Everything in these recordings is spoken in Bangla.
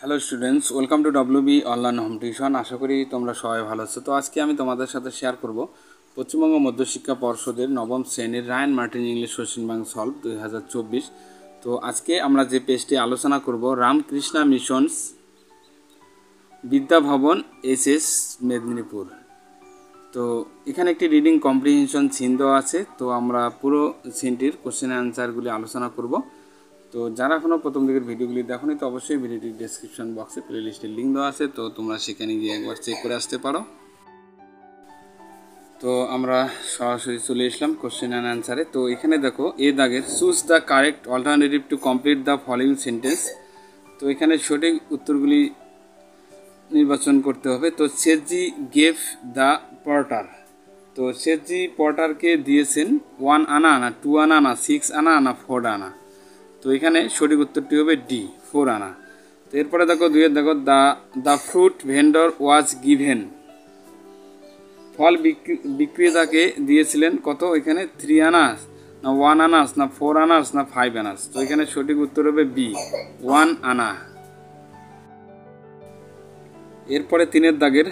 Hello students, welcome to WB online home tuition. আশা করি তোমরা সবাই ভালো আছো। তো আজকে আমি তোমাদের সাথে শেয়ার করব পশ্চিমবঙ্গ মধ্যশিক্ষা পর্ষদের নবম শ্রেণীর Ryan Martin English question bank solve 2024। তো আজকে আমরা যে পেজটি আলোচনা করব, রামকৃষ্ণা মিশনস বিদ্যাভবন এসএস মেদিনীপুর। তো এখানে একটি রিডিং কম্প্রিহেনশন সিন দেওয়া আছে। তো আমরা পুরো সিনটির কোশ্চেন অ্যান্সারগুলি আলোচনা করব। তো যারা এখনও প্রথম দিকের ভিডিওগুলি দেখোনি, তো অবশ্যই ভিডিওটির ডেসক্রিপশন বক্সে প্লে লিস্টের লিঙ্ক দেওয়া আছে, তো তোমরা সেখানে গিয়ে একবার চেক করে আসতে পারো। তো আমরা সরাসরি চলে আসলাম কোশ্চেন অ্যান্ড অ্যান্সারে। তো এখানে দেখো, এ দাগের choose the correct alternative to complete the following sentence. তো এখানে সঠিক উত্তরগুলি নির্বাচন করতে হবে। তো শেঠজি গেভ দ্য পর্টার। তো শেঠজি পর্টারকে দিয়েছেন 1 আনা না 2 আনা না 6 আনা না 4 আনা। তো এখানে সঠিক উত্তরটি হবে ডি, 4 আনা। তো এরপরে দেখো দুইয়ের দেখো, the fruit vendor was given. ফল বিক্রেতাকে দিয়েছিলেন কত? এখানে 3 আনাস না 1 আনাস না 4 আনাস না 5 আনাস। তো এখানে সঠিক উত্তর হবে বি, 1 আনা। এরপরে 3-এর দাগের,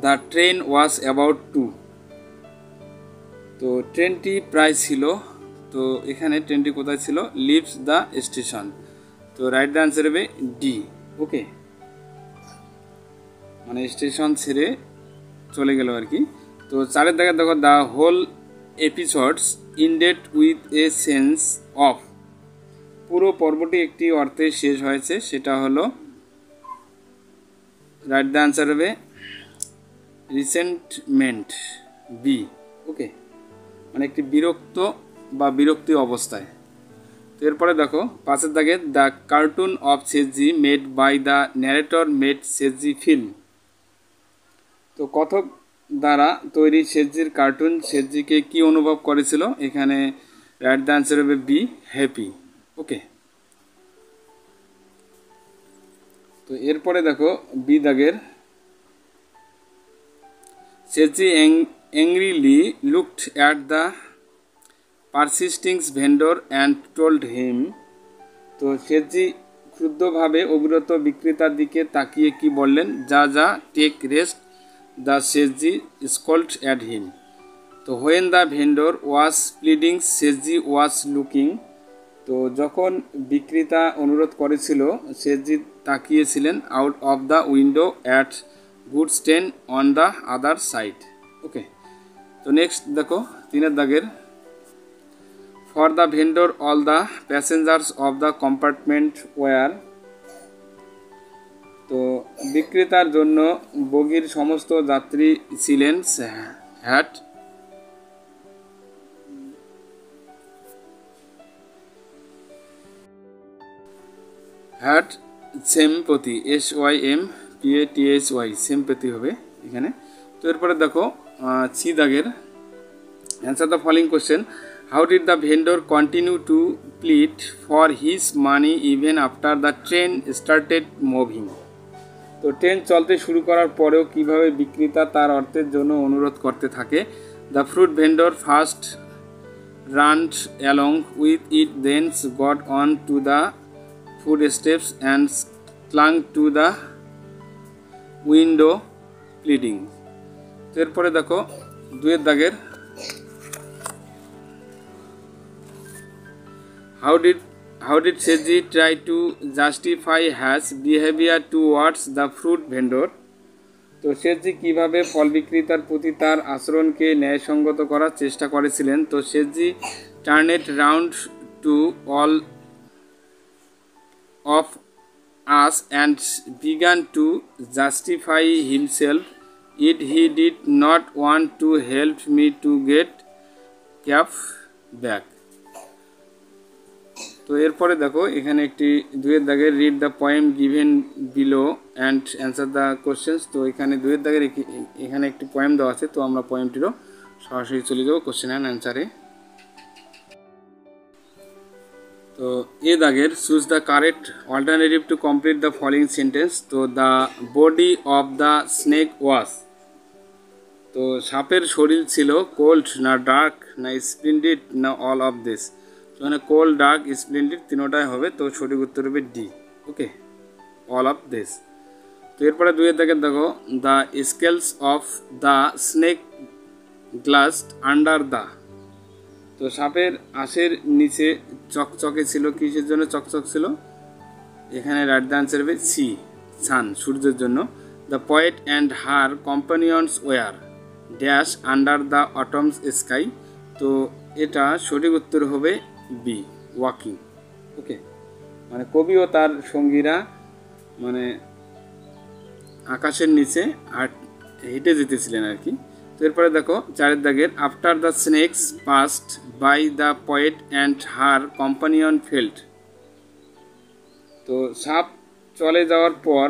the train was about to. তো ট্রেনটি প্রায় ছিল, তো এখানে ট্রেনটি কোথায় ছিল? Leaves the station. তো রাইট দ্য আনসার হবে ডি। ওকে, মানে স্টেশন ছেড়ে চলে গেল আর কি। তো 4-এর দাগে দেখো, the whole episodes ended with a sense of. পুরো পর্বটি একটি অর্থে শেষ হয়েছে, সেটা হলো রাইট দ্য আনসার হবে রিসেন্টমেন্ট, বি। ওকে, মানে একটি বিরক্ত বা বিরক্তি অবস্থায়। তো এরপরে দেখো 5-এর দাগে, the cartoon of Sethji made by the narrator made Sethji film. তো কথক দ্বারা তৈরি শেঠজির কার্টুন শেঠজিকে কি অনুভব করেছিল? এখানে রাইট দ্য আনসার হবে বি, হ্যাপি। ওকে, তো এরপরে দেখো বি দাগের, Sethji angrily looked at the persisting vendor and told him. তো শেঠজি ক্ষুব্ধভাবে অবিরত বিক্রেতার দিকে তাকিয়ে কি বললেন? যা যা take rest. The Sethji scold at him. তো when the vendor was pleading Sethji was looking. তো যখন বিক্রেতা অনুরোধ করেছিল, শেঠজি তাকিয়েছিলেন out of the window at goods স্টেন on the other side. Okay, তো নেক্সট দেখো 3-এর দাগের, for the vendor all the passengers of the compartment were. তো বিক্রেতার জন্য বগির সমস্ত যাত্রী ছিলেন had had sympathy, SYMPATHY, sympathy হবে এখানে। তো এরপরে দেখো সি দাগের, answer the following question. How did the vendor continue to plead for his money even after the train started moving. তো ট্রেন চলতে শুরু করার পরেও কিভাবে বিক্রেতা তার অর্থের জন্য অনুরোধ করতে থাকে? The fruit vendor first ran along with it, then got on to the footsteps and clung to the window pleading. তো এরপরে দেখো 2-এর দাগের, How did Sheji try to justify his behavior towards the fruit vendor? তো শেঠজি কিভাবে ফল বিক্রেতার প্রতি তার আচরণকে ন্যায়সঙ্গত করার চেষ্টা করেছিলেন? তো Sethji turn it round to all of us and began to justify himself. It he did not want to help me to get cap back. তো এরপরে দেখো এখানে একটি 2-এর দাগের, read the poem given below and answer the questions. তো এখানে 2-এর দাগের এখানে একটি পোয়েম দেওয়া আছে, তো আমরা পোয়েমটিরও সরাসরি চলে যাবো কোশ্চেন অ্যান্ড অ্যান্সারে। তো এ দাগের, choose the correct alternative to complete the following sentence. তো the body of the snake was. তো সাপের শরীর ছিল কোল্ড না ডার্ক না স্প্লেন্ডিড না অল অফ দিস। তো এখানে কোল্ড, ডার্ক, স্প্লেন্ডিড তিনোটাই হবে। তো সঠিক উত্তর হবে D. Okay, all of this. তো এরপরে 2 দেখো, the scales of the snake glassed under the. তো সাপের আঁশের নিচে চকচকে ছিল, কিসের জন্য চকচক ছিল? এখানে রাইট দ্য আনসার হবে সি, সান, সূর্যের জন্য। The poet and her companions were dash under the autumn's sky. তো এটা সঠিক উত্তর হবে বি, ওয়াকিং। ওকে, মানে কবি ও তার সঙ্গীরা মানে আকাশের নিচে হেঁটে যেতেছিলেন আর কি। তো এরপরে দেখো 4 দাগের, after the snakes passed by the poet and her companion felt. তো সাপ চলে যাওয়ার পর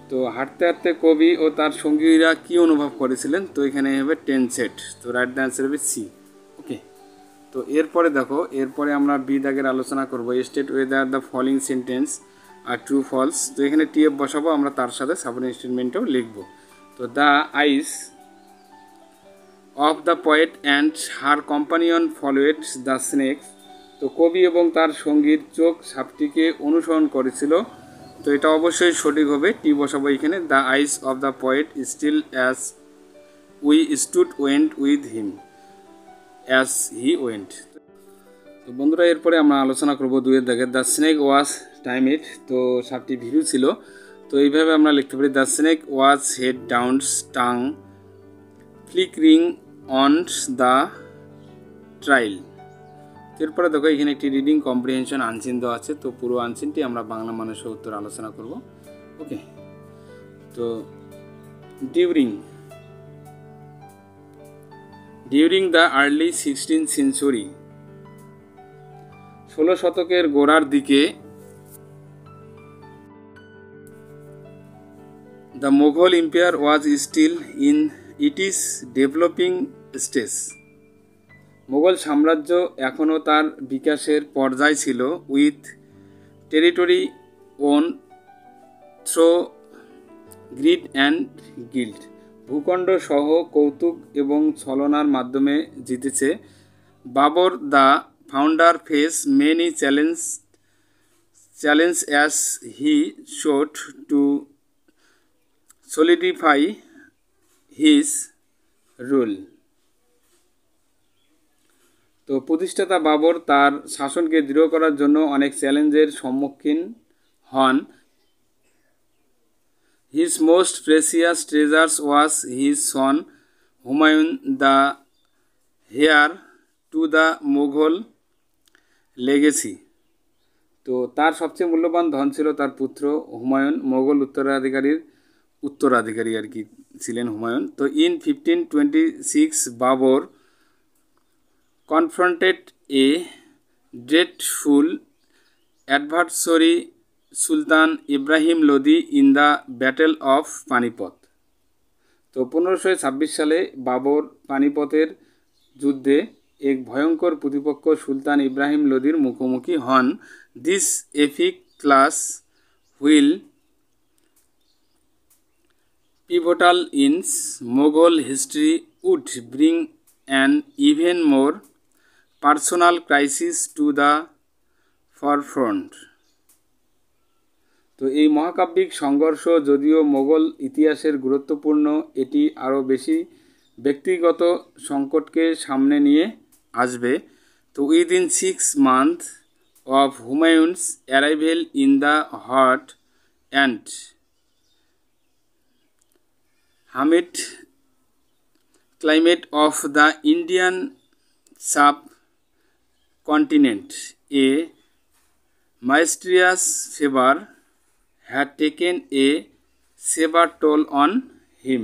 তো হাঁটতে হাঁটতে কবি ও তার সঙ্গীরা কি অনুভব করেছিলেন? তো এখানে হবে টেনসেট। তো রাইট দ্য আনসার হবে সি। ওকে, তো এরপরে দেখো, এরপরে আমরা বি দাগের আলোচনা করব। State whether the following sentences are true false. তো এখানে টিএফ বসাবো আমরা, তার সাথে সাবঅর্ডিনেট স্টেটমেন্টও লিখবো। তো the eyes of the poet and her companion followed the snake. তো কবি এবং তার সঙ্গীর চোখ সাপটিকে অনুসরণ করেছিল। তো এটা অবশ্যই সঠিক হবে, টি বসাবো এখানে। The eyes of the poet still as we stood went with him as he went. তো বন্ধুরা, এরপরে আমরা আলোচনা করব 2 দাগে, দ্য স্নেক ওয়াজ টাইমিড। তো সাপটি ভীরু ছিল। তো এইভাবে আমরা লিখতে পারি, the snake was head down tongue flickering on the trail. এরপরে দেখো এখানে একটি রিডিং কম্প্রিহেনশন আনসিন দেওয়া আছে। তো পুরো আনসিনটি আমরা বাংলা মানুষের উত্তর আলোচনা করব। ওকে, তো during the early 16th century, 16 শতকের গোড়ার দিকে, the Mughal empire was still in its developing stage. Mughal সাম্রাজ্য এখনও তার বিকাশের পর্যায়ে ছিল। With territory won through grid and guild, ভূখণ্ড সহ কৌতুক এবং ছলনার মাধ্যমে জিতেছে। Babur the founder faces many challenges as he sought to solidify his rule। তো প্রতিষ্ঠাতা বাবর তার শাসনকে দৃঢ় করার জন্য অনেক চ্যালেঞ্জের সম্মুখীন হন। His most precious treasures was his son Humayun, the heir to the Mughal legacy। তো তার সবচেয়ে মূল্যবান ধন ছিল তার পুত্র হুমায়ুন, মোগল উত্তরাধিকারী আর কি ছিলেন হুমায়ুন। তো in 1526 Babur confronted a dreadful adversary Sultan Ibrahim Lodi in the battle of Panipat. তো 1526 সালে বাবর পানিপথের যুদ্ধে এক ভয়ঙ্কর প্রতিপক্ষ সুলতান ইব্রাহিম লোদির মুখোমুখি হন। This epic class wheel pivotal in Mughal history would bring an even more personal crisis to the forefront। তো এই মহাকাব্যিক সংঘর্ষ যদিও মোগল ইতিহাসের গুরুত্বপূর্ণ, এটি আরও বেশি ব্যক্তিগত সংকটকে সামনে নিয়ে আসবে। তো within 6 months of Humayun's arrival in the hot and humid climate of the Indian subcontinent, a mysterious fever had taken a severe toll on him।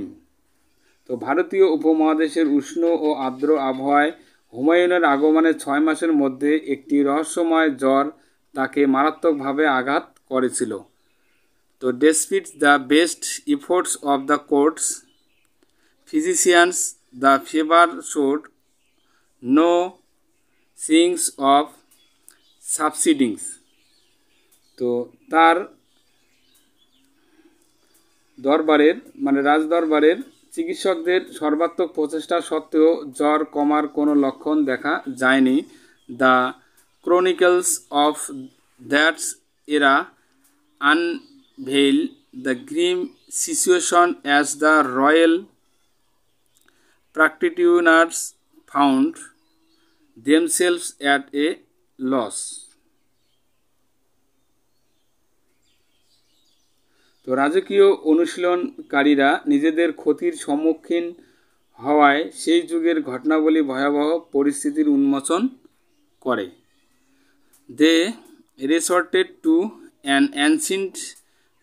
তো ভারতীয় উপমহাদেশের উষ্ণ ও আর্দ্র আবহাওয়ায় হুমায়ুনের আগমনের 6 মাসের মধ্যে একটি রহস্যময় জ্বর তাকে মারাত্মকভাবে আঘাত করেছিল। তো despite the best efforts of the court's physicians, the fever showed no signs of subsiding। তো তার দরবারের রাজদরবারের চিকিৎসকদের সর্বাত্মক প্রচেষ্টা সত্ত্বেও জ্বর কমার কোনো লক্ষণ দেখা যায়নি। The chronicles of that era unveil the grim situation as the royal practitioners found themselves at a loss. তো রাজকীয় অনুশীলনকারীরা নিজেদের ক্ষতির সম্মুখীন হওয়ায় সেই যুগের ঘটনাবলী ভয়াবহ পরিস্থিতির উন্মোচন করে। They resorted to an ancient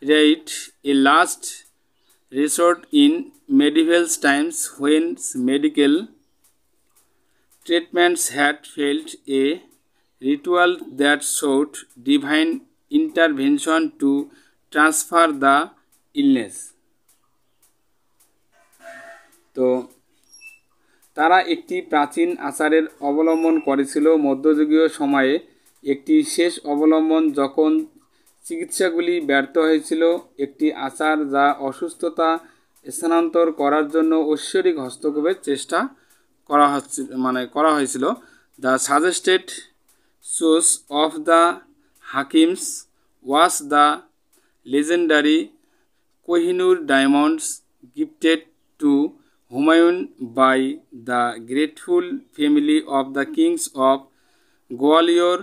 rite, a last resort in medieval times when medical treatments had failed, a ritual that sought divine intervention to transfer the illness. তো তারা একটি প্রাচীন আচারের অবলম্বন করেছিল মধ্যযুগীয় সময়ে, একটি শেষ অবলম্বন যখন চিকিৎসাগুলি ব্যর্থ হয়েছিল, একটি আচার যা অসুস্থতা স্থানান্তর করার জন্য ঐশ্বরিক হস্তক্ষেপের চেষ্টা করা হয়েছিল। The suggested source of the hakims was the legendary Kohinoor diamonds gifted to Humayun by the grateful family of the kings of Gwalior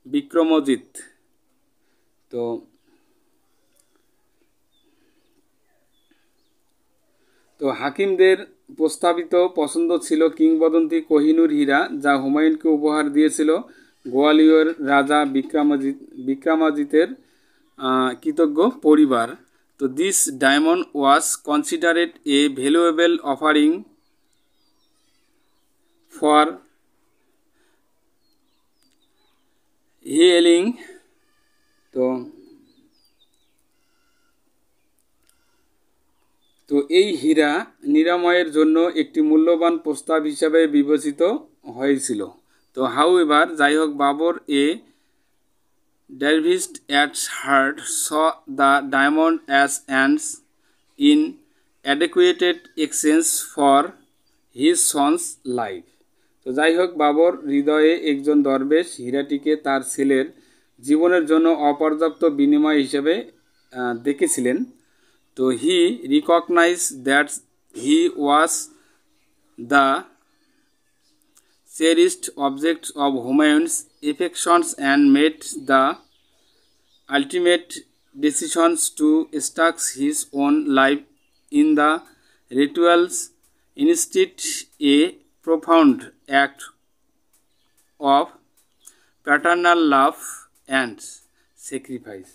Bikramjit. তো হাকিমদের প্রস্তাবিত পছন্দ ছিল কিংবদন্তি কোহিনুর হীরা, যা হুমায়ুনকে উপহার দিয়েছিল গোয়ালিয়র রাজা বিক্রমাজিতের কৃতজ্ঞ পরিবার। তো this diamond was considered a valuable offering for healing. তো এই হীরা নিরাময়ের জন্য একটি মূল্যবান প্রস্তাব হিসাবে বিবেচিত হয়েছিল। তো হাউএভার, যাই হোক, Babur dervished at heart saw the diamond as an inadequate exchange for his son's life. তো যাই হোক, বাবর হৃদয়ে একজন দরবেশ হীরাটিকে তার ছেলের জীবনের জন্য অপর্যাপ্ত বিনিময় হিসেবে দেখেছিলেন। তো he recognised that he was the cherished object of Humayun's affections and made the ultimate decisions to stake his own life in the rituals, instead a profound act of paternal love and sacrifice.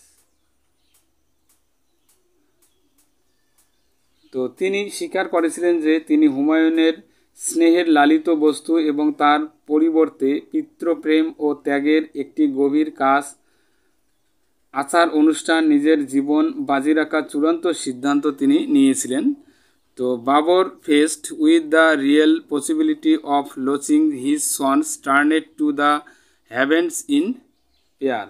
তো তিনি স্বীকার করেছিলেন যে তিনি হুমায়ুনের স্নেহের লালিত বস্তু এবং তার পরিবর্তে পিতৃপ্রেম ও ত্যাগের একটি গভীর কাজ আচার অনুষ্ঠান নিজের জীবন বাজি রাখার চূড়ান্ত সিদ্ধান্ত তিনি নিয়েছিলেন। তো Babur faced with the real possibility of losing his sons turned to the heavens in prayer.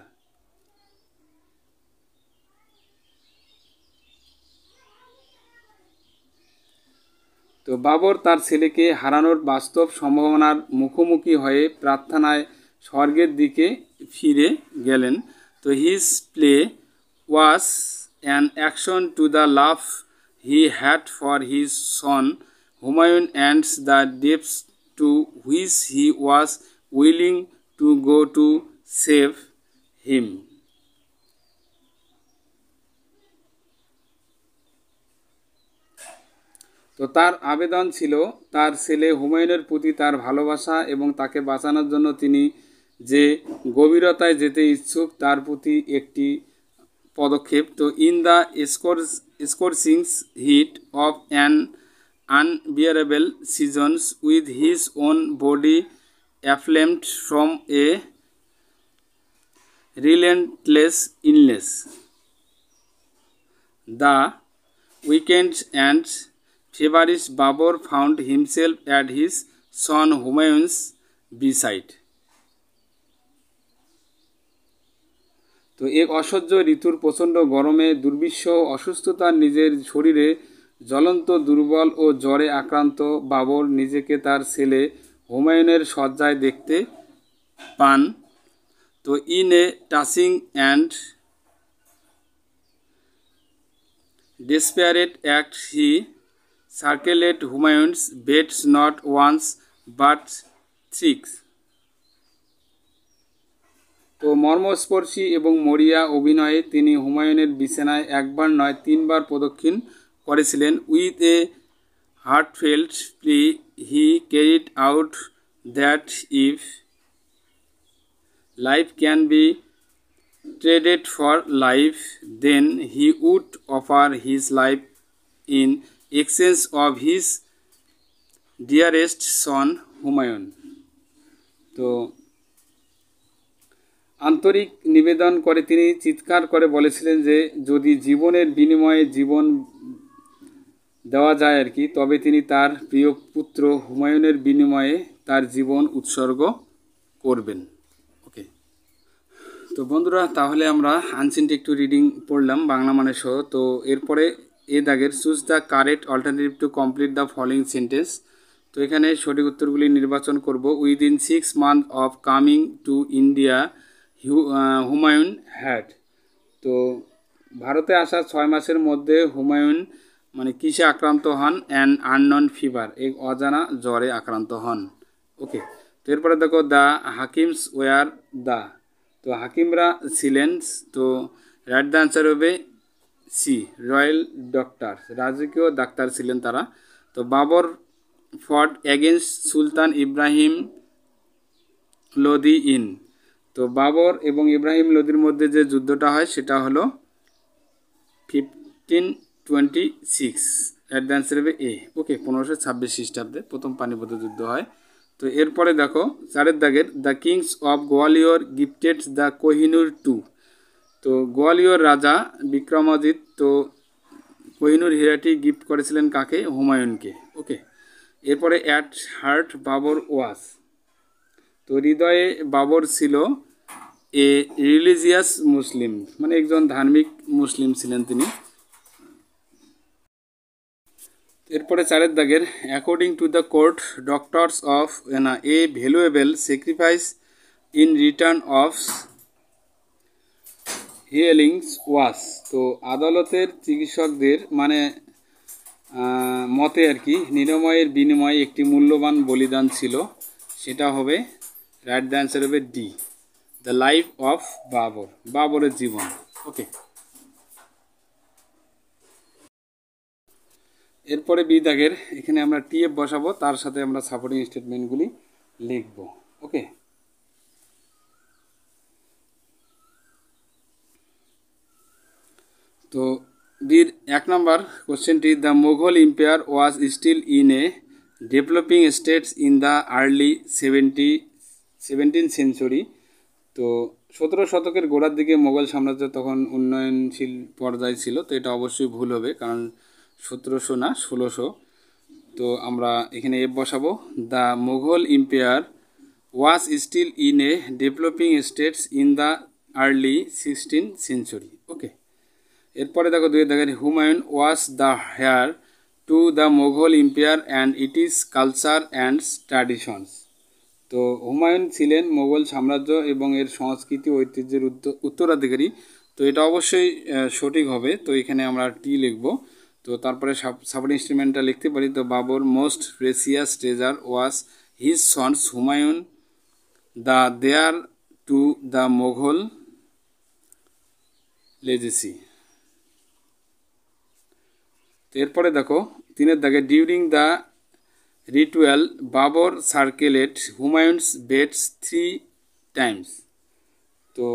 তো বাবর তার ছেলেকে হারানোর বাস্তব সম্ভাবনার মুখোমুখি হয়ে প্রার্থনায় স্বর্গের দিকে ফিরে গেলেন। তো his plea was an action to the love he had for his son Humayun and the depths to which he was willing to go to save him. তো তার আবেদন ছিল তার ছেলে হুমায়ুনের প্রতি তার ভালোবাসা এবং তাকে বাঁচানোর জন্য তিনি যে গভীরতায় যেতে ইচ্ছুক তার প্রতি একটি পদক্ষেপ। তো in the scorching heat of an unbearable seasons with his own body aflamed from a relentless illness, the weakened and feverish Babur found himself at his son Humayun's beside. তো এক অসহ্য ঋতুর প্রচণ্ড গরমে দুর্বিষহ অসুস্থতার নিজের শরীরে জ্বলন্ত দুর্বল ও জ্বরে আক্রান্ত বাবর নিজেকে তার ছেলে হুমায়ুনের শয্যায় দেখতে পান। তো in A touching and desperate act he circled Humayun's beds not once but thrice. তো মর্মস্পর্শী এবং মরিয়া অভিনয়ে তিনি হুমায়ুনের বিছানায় একবার নয় তিনবার প্রদক্ষিণ করেছিলেন। With a heartfelt plea he carried out that if life can be traded for life, then he would offer his life in exchange of his dearest son Humayun. তো আন্তরিক নিবেদন করে তিনি চিৎকার করে বলেছিলেন যে যদি জীবনের বিনিময়ে জীবন দেওয়া যায় আর কি, তবে তিনি তার প্রিয় পুত্র হুমায়ুনের বিনিময়ে তার জীবন উৎসর্গ করবেন। ওকে, তো বন্ধুরা তাহলে আমরা আনসিনটি একটু রিডিং পড়লাম বাংলা মানে সহ। তো এরপরে এ দাগের choose the correct alternative to complete the following sentence. তো এখানে সঠিক উত্তরগুলি নির্বাচন করব। Within 6 months of coming to India Humayun had. তো ভারতে আসা 6 মাসের মধ্যে হুমায়ুন মানে কিসে আক্রান্ত হন? অ্যান আননন ফিভার, এক অজানা জ্বরে আক্রান্ত হন। ওকে, তো এরপরে দেখো দ্য হাকিমস ওয়ার দ্য। তো হাকিমরা ছিলেন, তো রাইট দ্য আনসার হবে সি, রয়্যাল ডক্টর, রাজকীয় ডাক্তার ছিলেন তারা। তো বাবর ফট against Sultan Ibrahim Lodi in. তো বাবর এবং ইব্রাহিম লোদির মধ্যে যে যুদ্ধটা হয় সেটা হলো 1526, রাইট দ্য আনসার হবে এ। ওকে, 1526 খ্রিস্টাব্দে প্রথম পানিপথ যুদ্ধ হয়। তো এরপরে দেখো চারের দাগের the kings of Gwalior gifted the Kohinoor to. তো গোয়ালিয়র রাজা বিক্রমাজিৎ তো কোহিনুর হীরাটি গিফট করেছিলেন কাকে? হুমায়ুনকে। ওকে, এরপরে অ্যাট হার্ট বাবর ওয়াস। তো হৃদয়ে বাবর ছিল এ রিলিজিয়াস মুসলিম, মানে একজন ধার্মিক মুসলিম ছিলেন তিনি। এরপরে চারের দাগের according to the court doctors of a valuable sacrifice in return of healings was. তো আদালতের চিকিৎসকদের মানে মতে আর কি নিরাময়ের বিনিময়ে একটি মূল্যবান বলিদান ছিল, সেটা হবে রাইট দ্য অ্যান্সার হবে D, the life of Babur, বাবরের জীবন। ওকে, এরপরে বি দাগের এখানে আমরা টিএফ বসাবো, তার সাথে আমরা সাপোর্টিং স্টেটমেন্টগুলি লিখব। ওকে, তো বির 1 নম্বর কোশ্চেনটি the Mughal empire was still in a developing states in the early 17th century. তো 17 শতকের গোড়ার দিকে মোগল সাম্রাজ্য তখন উন্নয়নশীল পর্যায়ে ছিল। তো এটা অবশ্যই ভুল হবে, কারণ 1700 না 1600। তো আমরা এখানে এফ বসাবো। The Mughal empire was still in a developing states in the early 16th century. Okay, এরপরে দেখো 2 দাগের Humayun was the heir to the Mughal empire and it is culture and traditions. তো হুমায়ুন ছিলেন মোগল সাম্রাজ্য এবং এর সংস্কৃতি ঐতিহ্যের উত্তরাধিকারী। তো এটা অবশ্যই সঠিক হবে। তো এখানে আমরা টি লিখব। তো তারপরে সাপোর্টিং স্টেটমেন্টটা লিখতে পারি। তো Babur most precious treasure was his sons Humayun the there to the Mughal legacy. তো এরপরে দেখো 3 দাগে during the ritual Babur circled Humayun's beds 3 times। তো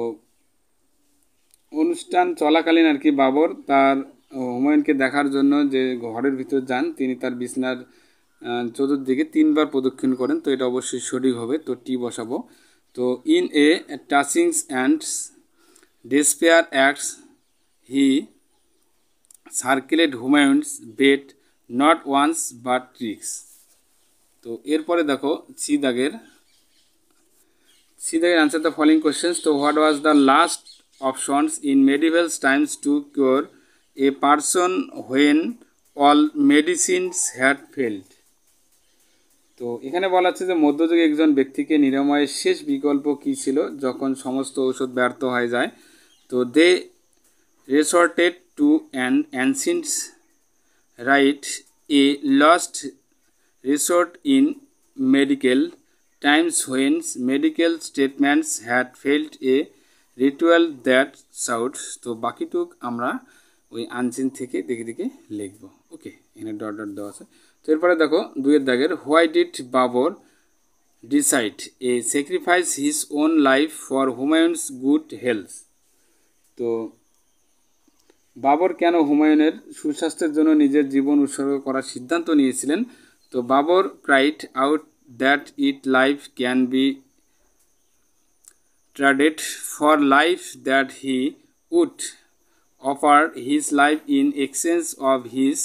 অনুষ্ঠান চলাকালীন আর কি বাবর তার হুমায়ুনকে দেখার জন্য যে ঘরের ভিতর যান, তিনি তার বিছনার চতুর্দিকে 3 বার প্রদক্ষিণ করেন। তো এটা অবশ্যই সঠিক হবে। তো টি বসাবো। তো in a touchings and despair acts he circled Humayun's bed not once but thrice. তো এরপরে দেখো সি দাগের আনসার দ্য ফলোইং কোয়েশ্চেন্স। তো what was the last options in medieval times to cure a person when all medicines had failed. তো এখানে বলা আছে যে মধ্যযুগে একজন ব্যক্তিকে নিরাময়ের শেষ বিকল্প কী ছিল যখন সমস্ত ঔষধ ব্যর্থ হয়ে যায়। তো দে resorted to an ancient rite, a last resort in medical times when medical statements had failed, a ritual that sought। তো বাকিটুক আমরা ওই আনচিন থেকে দেখে দেখে লিখবো। ওকে, এখানে ডট ডট দেওয়া আছে। তো এরপরে দেখো দুইয়ের দাগের why did Babur decide a sacrifice his own life for Humayun's good health. তো বাবর কেন হুমায়ুনের সুস্বাস্থ্যের জন্য নিজের জীবন উৎসর্গ করার সিদ্ধান্ত নিয়েছিলেন। তো Babur cried out that it life can be traded for life that he would offer his life in exchange of his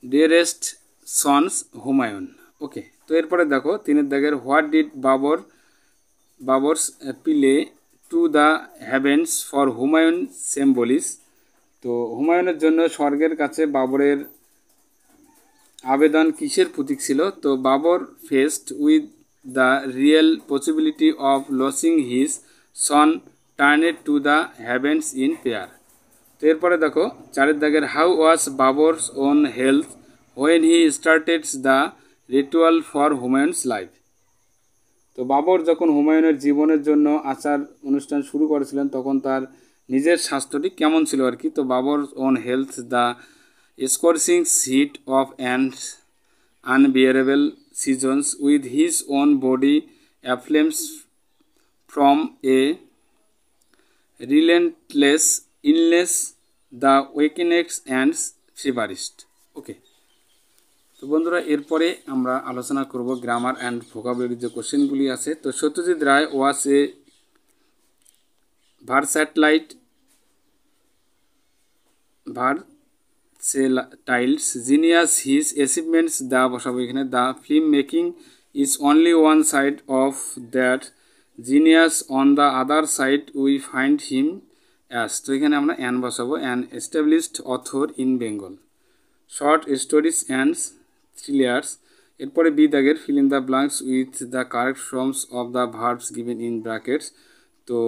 dearest sons Humayun. Okay, তো এরপরে দেখো তিনের দাগের what did Babur's plea to the heavens for Humayun symbolise. তো হুমায়ুনের জন্য স্বর্গের কাছে বাবরের আবেদন কিসের প্রতীক ছিল। তো Babur faced with the real possibility of losing his son turned to the heavens in prayer. তো এরপরে দেখো চারের দাগের how was Babur's own health when he started the ritual for Humayun's life. তো বাবর যখন হুমায়ুনের জীবনের জন্য আচার অনুষ্ঠান শুরু করেছিলেন তখন তার নিজের স্বাস্থ্যটি কেমন ছিল আর কি। তো Babur own health the scorching heat of and unbearable seasons with his own body aflames from a relentless illness the weakened and feverish. Okay, তো বন্ধুরা এরপরে আমরা আলোচনা করব গ্রামার অ্যান্ড ভোকাবুলারির যে কোশ্চেনগুলি আছে। তো Satyajit Ray was a versatile genius his achievements the বসাবো এখানে the film making is only one side of that genius on the other side we find him as. তো এখানে আমরা অ্যান বসাবো an established author in Bengal short stories and thrillers. এরপরে বি দাগের fill in the blanks with the correct forms of the verbs given in brackets. তো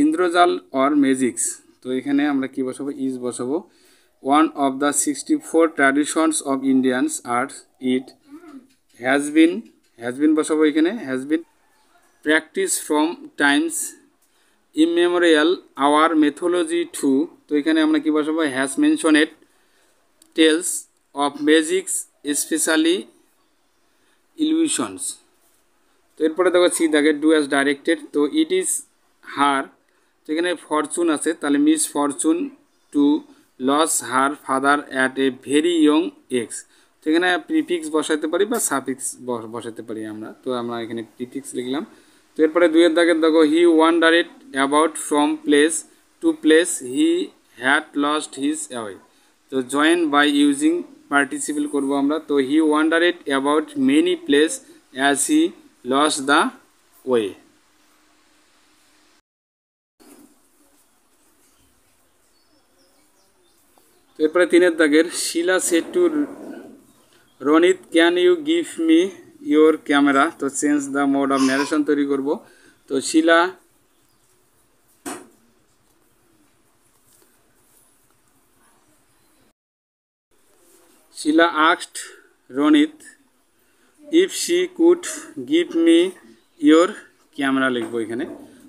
ইন্দ্রজাল অর ম্যাজিক্স, তো এখানে আমরা কি বসাবো ইজ বসাবো। One of the 64 traditions of Indians আর ইট হ্যাজ বিন বসাবো এখানে has been practice from times immemorial our mythology too. তো এখানে আমরা কি বসাবো has mentioned tales of magics specially illusions. তো এরপরে দেখো সি দাগে ডু অ্যাজ ডাইরেক্টেড। তো ইট ইজ হার, তো এখানে ফরচুন আছে তাহলে Miss Fortune to loss her father at a very young age. তো এখানে প্রিফিক্স বসাতে পারি বা সাফিক্স বসাতে পারি আমরা, তো আমরা এখানে প্রিফিক্স লিখলাম। তো এরপরে দুইয়ের দাগের দেখো he wandered about from place to place he had lost his away. তো জয়েন বাই ইউজিং পার্টিসিপল করবো আমরা। তো he wandered about many place as he lost the way. তো এরপরে তিনের দাগের Sheela said to Ronit can you give me your camera. তো change the mode of narration তৈরি করব। তো Sheela asked Ronit if she could give me your camera লিখবো এখানে।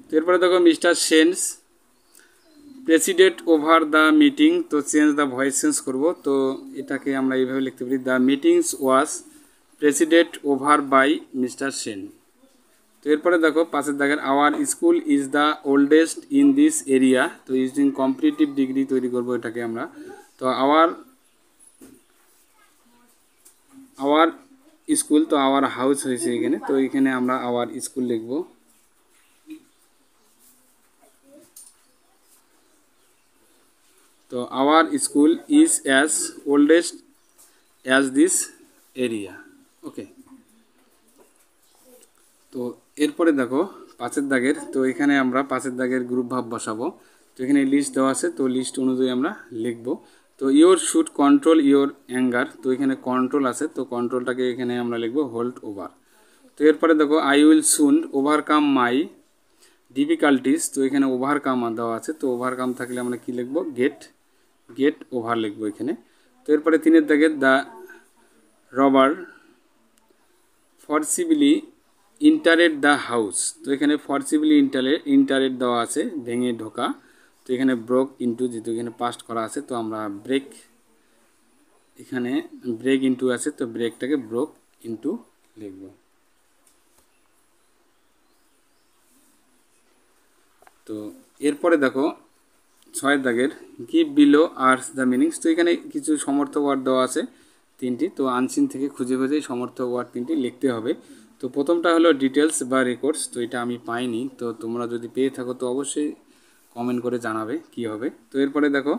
তো এরপরে দেখো Mr Sen's president over the meeting. তো চেঞ্জ দ্য ভয়েস চেঞ্জ করবো। তো এটাকে আমরা এইভাবে লিখতে পারি the meetings was president over by Mr Sen. তো এরপরে দেখো পাশের দাগের our school is the oldest in this area. তো ইউজিং কম্পিটিটিভ ডিগ্রি তৈরি করবো এটাকে আমরা। তো আওয়ার স্কুল, তো আওয়ার হাউস হয়েছে এখানে, তো এখানে আমরা আওয়ার স্কুল লিখবো। তো our school is as oldest as this area. Okay, তো এরপরে দেখো পাঁচের দাগের, তো এখানে আমরা পাঁচের দাগের গ্রুপ ভাব বসাবো। তো এখানে লিস্ট দেওয়া আছে, তো লিস্ট অনুযায়ী আমরা লিখব। তো your should control your anger, তো এখানে কন্ট্রোল আছে, তো কন্ট্রোলটাকে এখানে আমরা লিখবো হোল্ড ওভার। তো এরপরে দেখো I will soon overcome my difficulties, তো এখানে ওভারকাম দেওয়া আছে, তো ওভারকাম থাকলে আমরা কি লিখবো গেট ওভার লিখবো এখানে। তো এরপরে 3 দাগে দ্য রবার ফরসিবলি ইন্টারেড দ্য হাউস, তো এখানে ফরসিবলি ইন্টারেড দেওয়া আছে ভেঙে ঢোকা, তো এখানে ব্রোক ইন্টু, যেহেতু এখানে পাস্ট করা আছে তো আমরা এখানে ব্রেক ইন্টু আছে, তো ব্রেকটাকে ব্রোক ইন্টু লিখব। তো এরপরে দেখো 6 দাগের গিভ বিলো আর্স দ্য মিনিংস, তো এখানে কিছু সমর্থক ওয়ার্ড দেওয়া আছে 3টি, তো আনসিন থেকে খুঁজে খুঁজে সমর্থক ওয়ার্ড 3টি লিখতে হবে। তো প্রথমটা হলো ডিটেলস বা রেকর্ডস, তো এটা আমি পাইনি, তো তোমরা যদি পেয়ে থাকো তো অবশ্যই কমেন্ট করে জানাবে কি হবে। তো এরপরে দেখো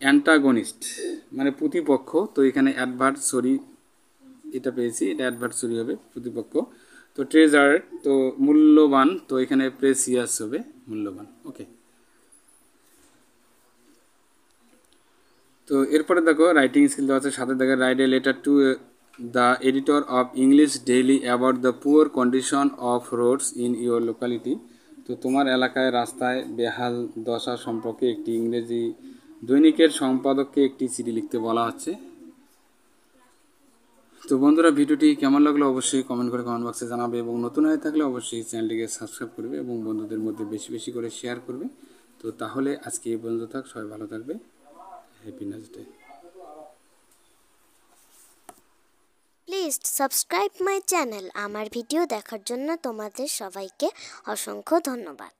অ্যান্টাগনিস্ট মানে প্রতিপক্ষ, তো এখানে অ্যাডভার্সরি এটা পেয়েছি, এটা অ্যাডভার্সরি হবে প্রতিপক্ষ। তো ট্রেজার তো মূল্যবান, তো এখানে প্রেসিয়াস হবে মূল্যবান। ওকে, তো এরপরে দেখো রাইটিং স্কিল দেওয়া আছে 7 দাগে write a letter to the editor of English daily about the poor condition of Rhodes in your locality, তো তোমার এলাকায় রাস্তায় বেহাল দশা সম্পর্কে একটি ইংরেজি দৈনিকের সম্পাদককে একটি চিঠি লিখতে বলা হচ্ছে। তো বন্ধুরা ভিডিওটি কেমন লাগলো অবশ্যই কমেন্ট করে কমেন্ট বক্সে জানাবে, এবং নতুন হয়ে থাকলে অবশ্যই চ্যানেলটিকে সাবস্ক্রাইব করবে এবং বন্ধুদের মধ্যে বেশি বেশি করে শেয়ার করবে। তো তাহলে আজকে এই পর্যন্ত থাক, সবাই ভালো থাকবে, happy next day. Please subscribe my channel. আমার ভিডিও দেখার জন্য তোমাদের সবাইকে অসংখ্য ধন্যবাদ।